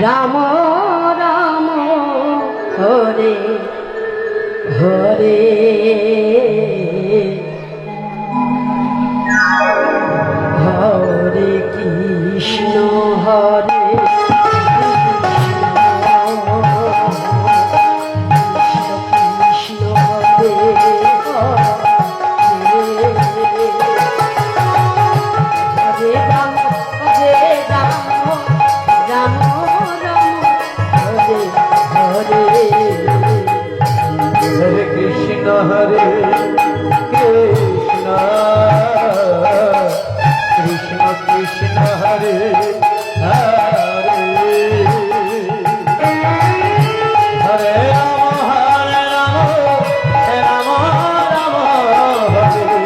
Ram Ram Hare Hare Hare Krishna Hare Hare Krishna Krishna Krishna Hare Hare Hare Rama Rama Rama Hare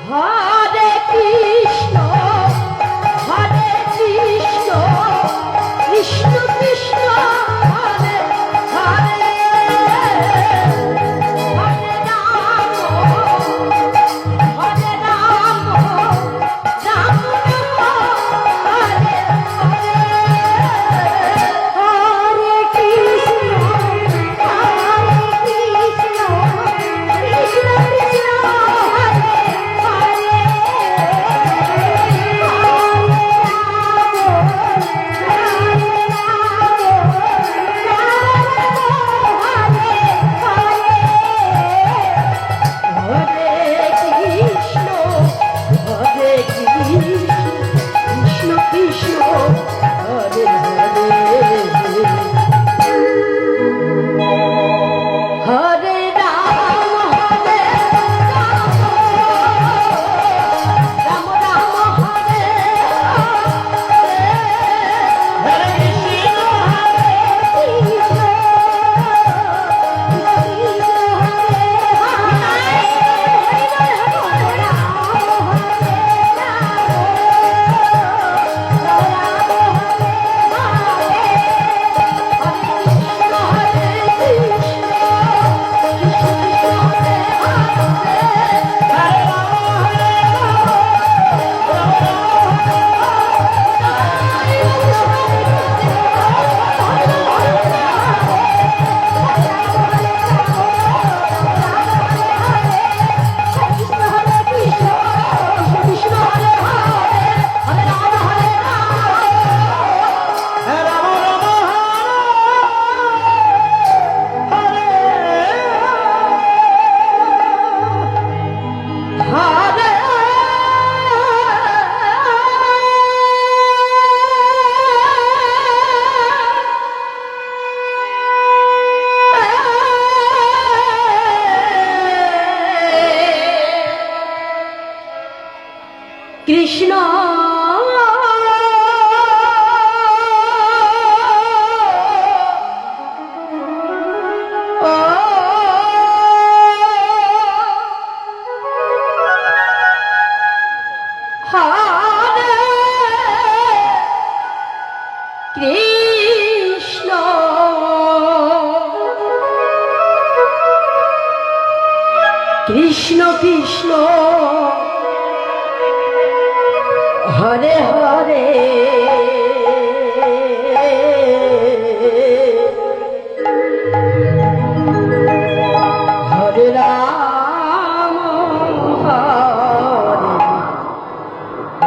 Hare Krishna Krishna Krishna Krishna Hare Hare Hare Ram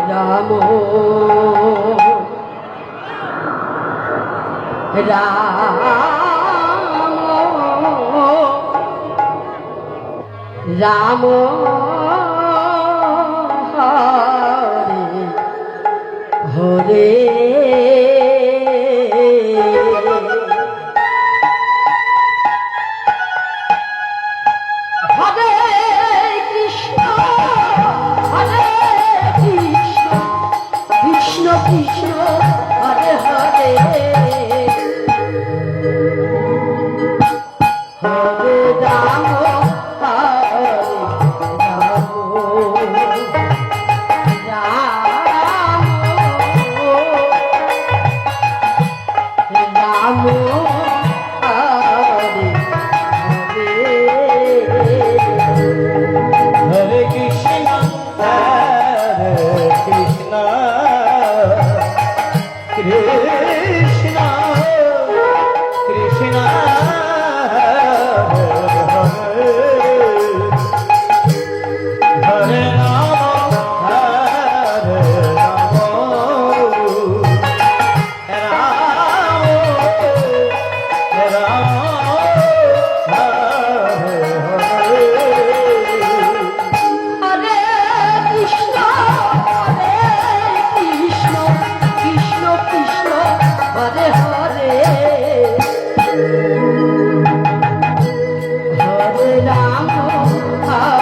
Ram Ram Hare Hare Krishna Hare Krishna Krishna Krishna Hare Hare Hare Ram Hare Krishna, Hare Krishna, Krishna, Krishna, Hare Rama, Hare Rama, Rama, Rama. Hare Krishna, Hare Krishna, Krishna, Krishna, Hare Hare, Hare Rama, Hare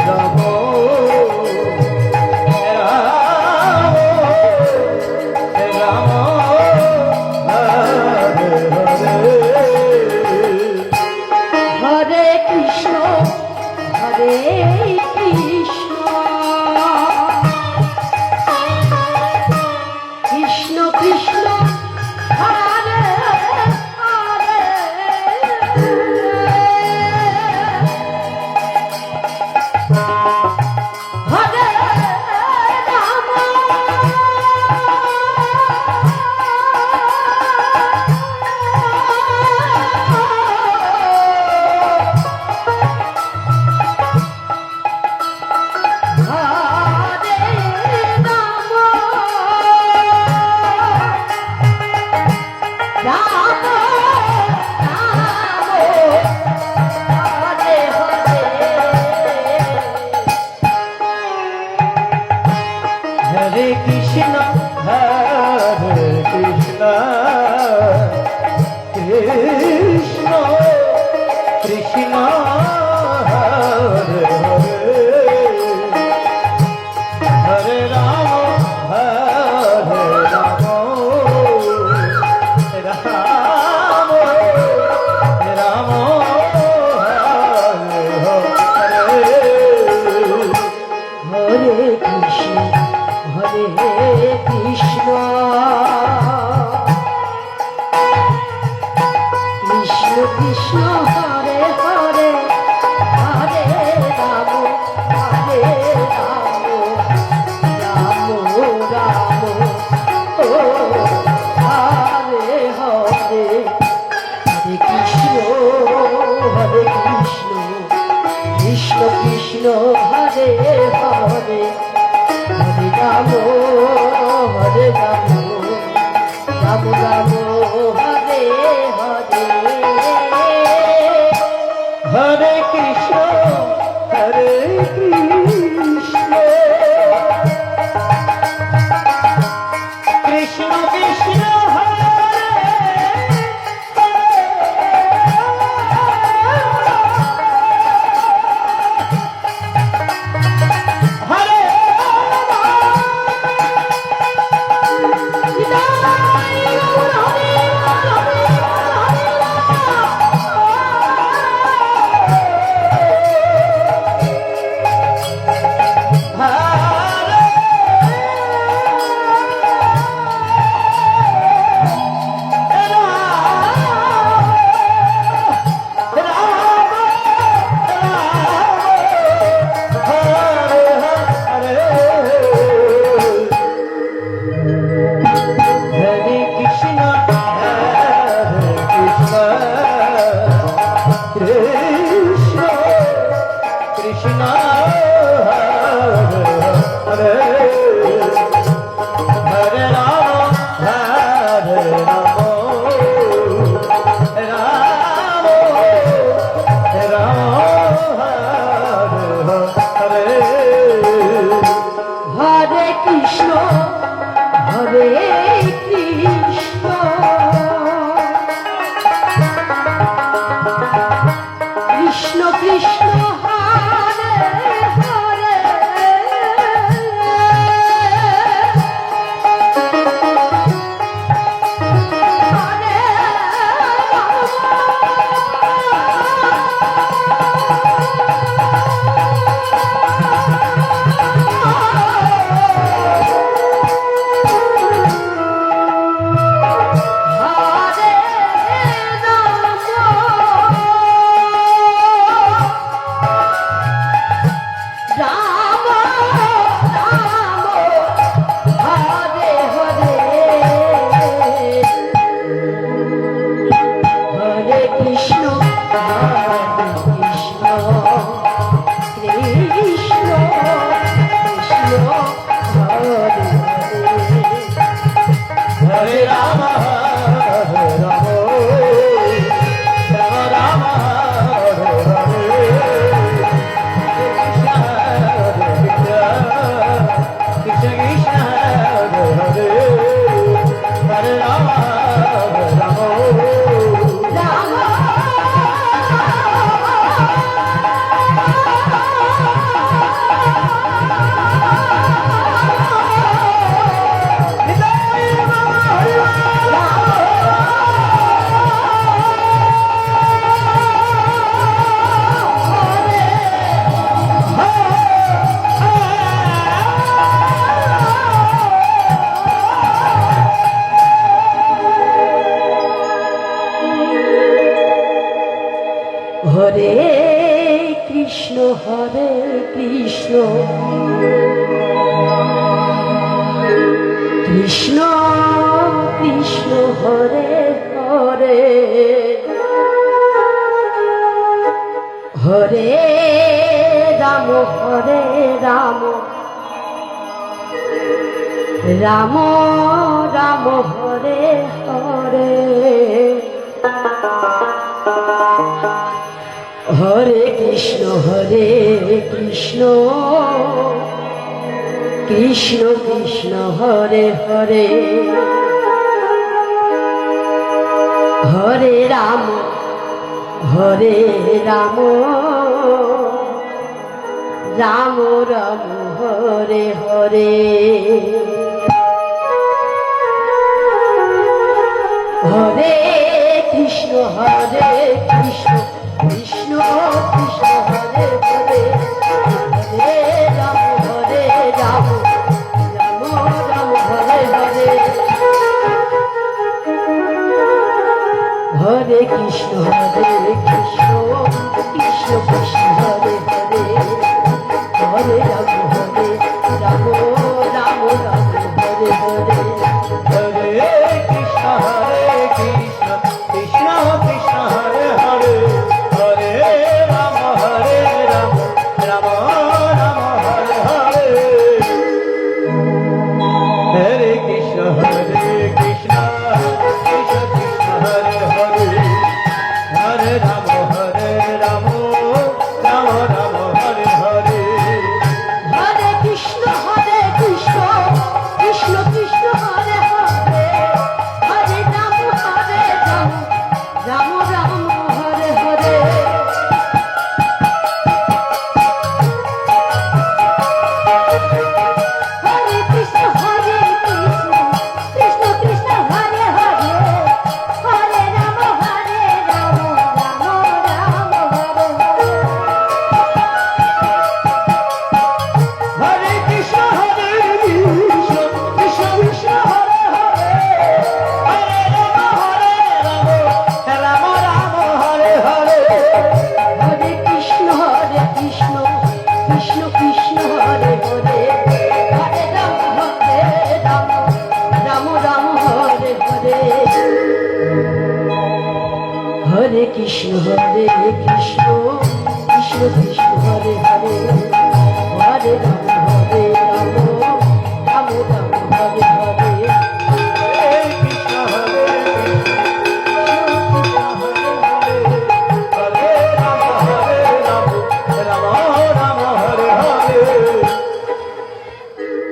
Rama, Rama, Rama, Hare Hare. Hare Krishna Hare Krishna Krishna Krishna Hare Hare Hare Ram Hare Krishna, Hare Krishna, Krishna, Krishna, Hare Hare, Hare Rama, Hare Rama, Rama, Rama, Hare Hare. Hare Krishna Krishna Krishna Hare Hare Hare Ram Hare Ram Ram Ram O Hare Hare Hare Krishna Krishna Krishna Krishna Hare Hare Krishna Hare Krishna Krishna Krishna Hare Hare Hare Hare Ram Ram Hare Hare Hare Krishna Krishna Krishna Hare Hare Hare Ram Ram Ram Hare Hare Krishna Krishna Hare Hare Hare Ram Ram Ram Hare Krishna Krishna Krishna Hare Hare Hare Ram Ram Ram Hare Hare Hare Krishna Krishna Krishna Hare Hare Hare Ram Ram Ram Hare Hare Hare Krishna Krishna Krishna Krishna Hare Hare Hare Ram Ram Ram Hare Hare Hare Krishna Krishna Krishna Krishna Hare Hare Hare Ram Ram Ram Hare Hare Hare Krishna Krishna Krishna Hare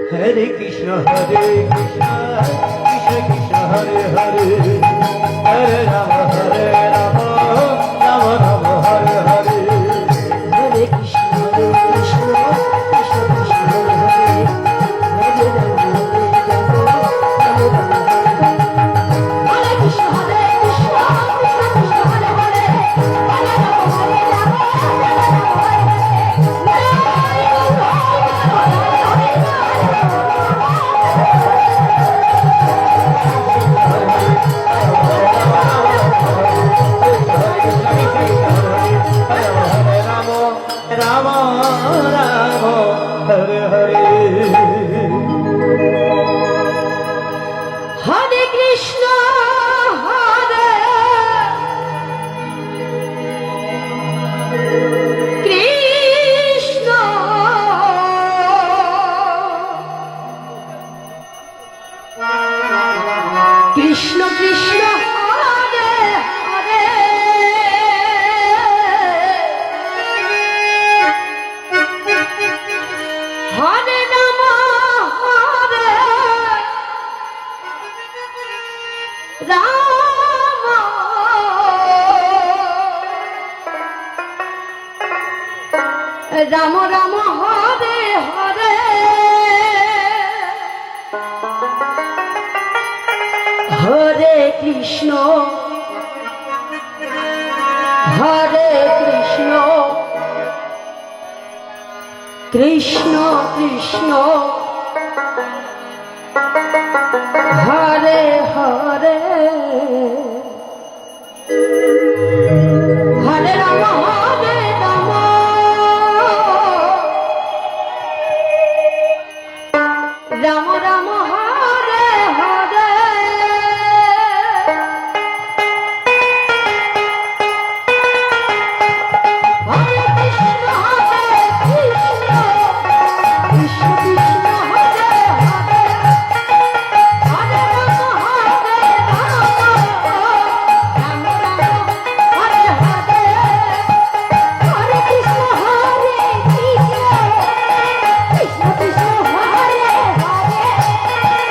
Hare Krishna Krishna Krishna Hare Hare Hare Rama Rama Rama Hare Hare Hare Krishna Krishna Krishna Hare Hare Hare Rama Rama Rama Hare Krishna Hare Krishna Krishna Krishna Hare Hare Hare Rama Rama Rama Hare Hare Hare Krishna Hare Krishna Krishna Krishna Hare Hare Hare Rama Hare Rama Rama Rama Hare Hare Hare Krishna Hare Krishna Krishna Krishna Hare Hare Hare Rama Hare Rama Rama Rama Hare Hare Hare Krishna Hare Krishna Krishna Krishna Hare Hare Hare Rama Hare Rama Rama Rama Hare Hare Hare Krishna Hare Krishna Krishna Krishna Hare Hare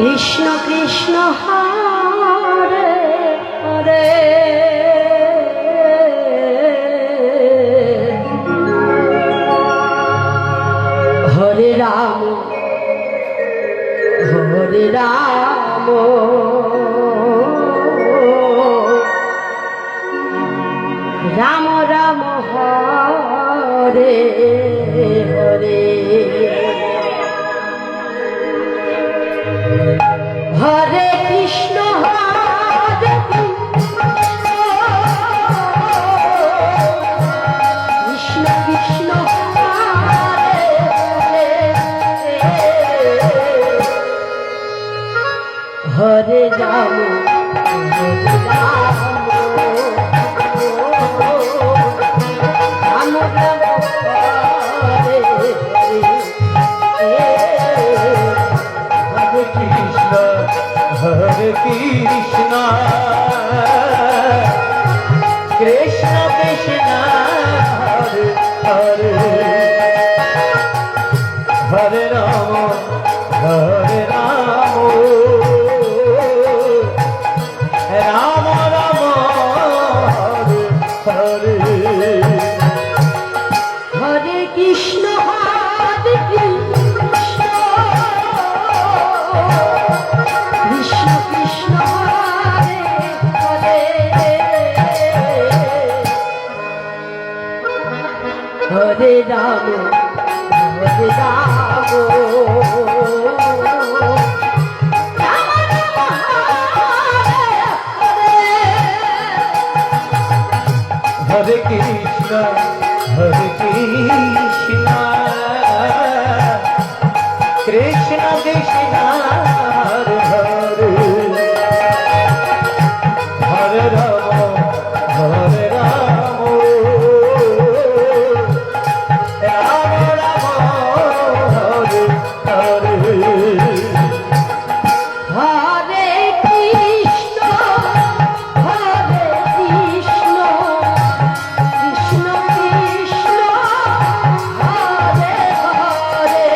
Krishna Krishna Hare Hare Hare Ram Ram Ram Hare Hare Hare Krishna Hare Krishna Krishna Hare Hare Ram Ram Ram Hare Hare Krishna Hare Krishna Krishna Krishna Hare Hare Hare Ram Ram Ram Hare Hare Hare Krishna Hare Krishna Krishna Krishna Hare Hare Hare Ram Hare Krishna Krishna Krishna Hare Hare Hare Ram Ram Ram Hare Hare Hare Krishna Krishna Krishna Hare Hare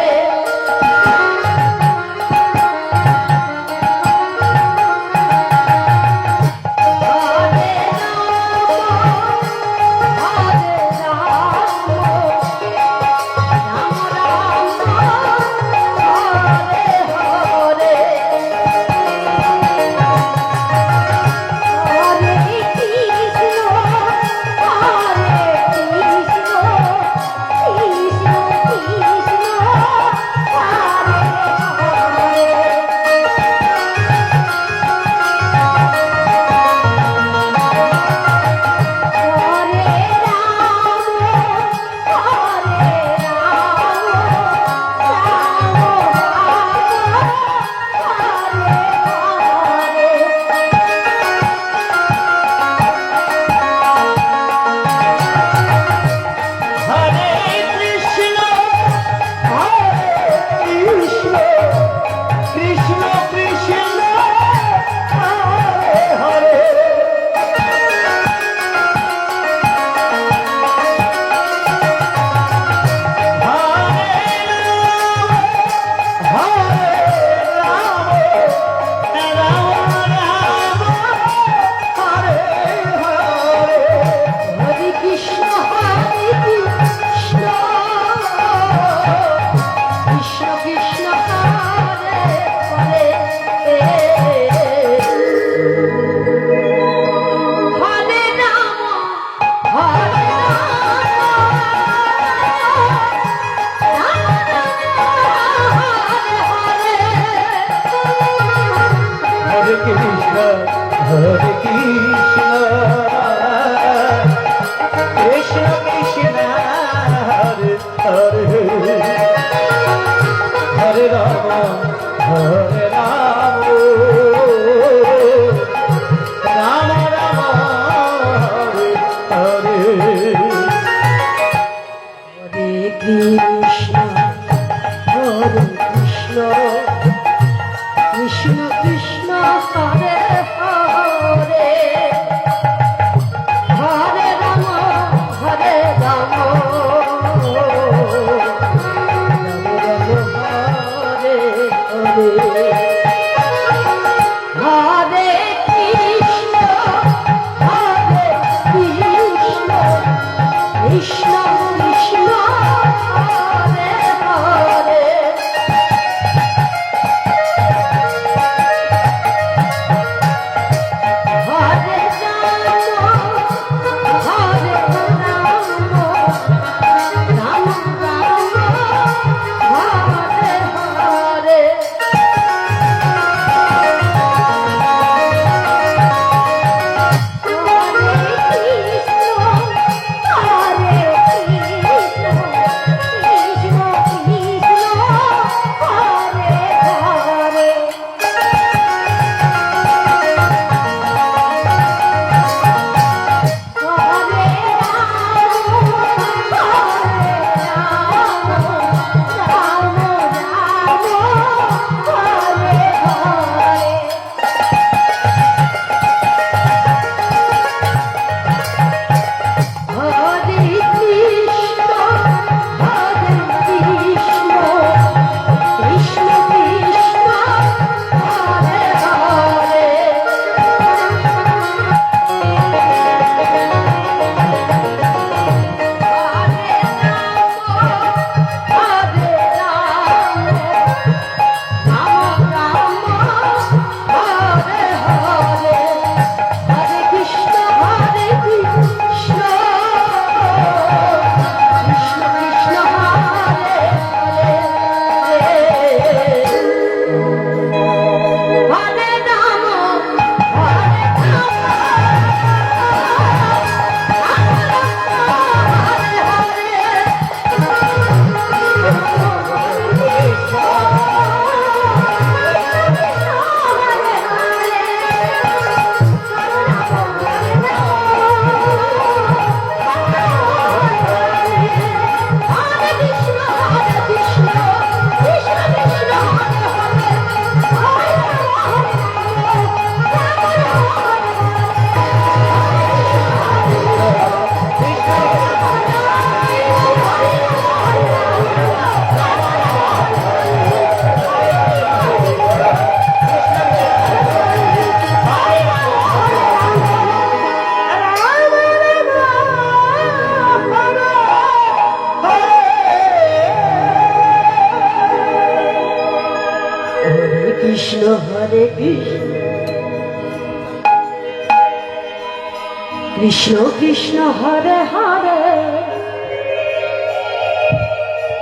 Krishna Krishna Hare Hare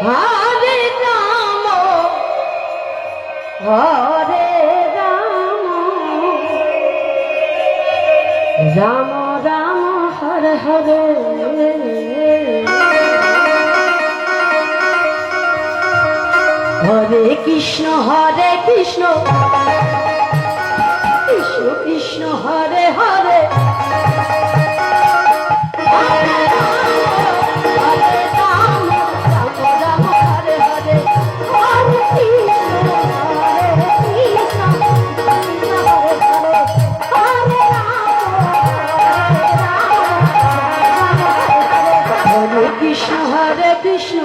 Hare Ram Hare Ram Ram Ram Hare Hare Krishna Hare Krishna Krishna Krishna Hare Hare Hare Ram Hare Ram Ram Ram Hare Hare Hare Krishna Krishna Krishna Hare Hare Hare Ram Ram Ram Hare Hare Hare Krishna Krishna Hare Hare Hare Ram Hare Krishna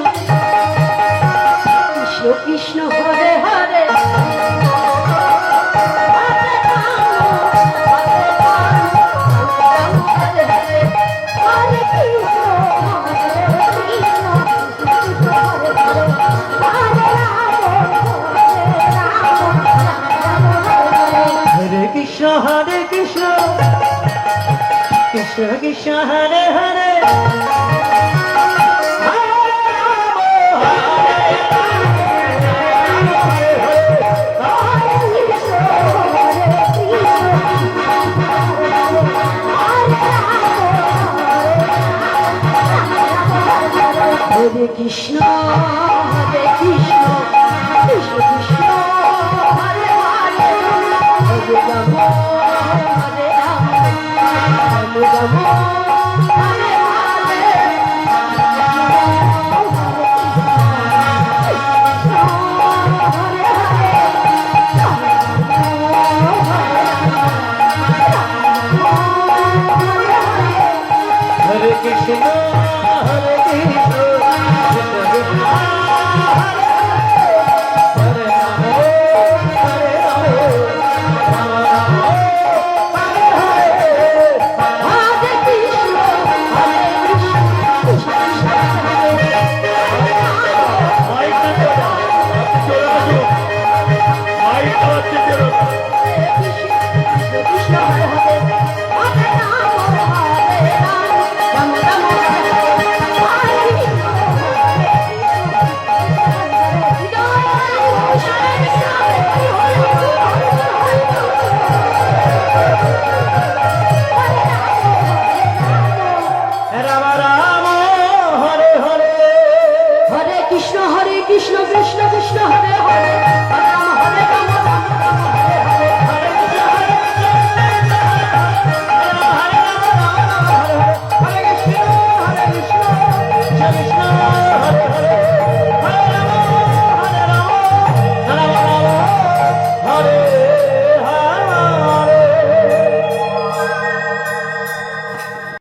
Krishna Krishna Hare Hare Hare Krishna Krishna Krishna Hare Hare Hare Krishna Krishna Krishna Hare Hare Hare Ram Hare Ram Ram Hare Hare Hare Krishna Hare Krishna Krishna Krishna Hare Ram Hare Ram Ram Ram Hare Hare Hare Krishna Krishna Krishna Krishna Hare Hare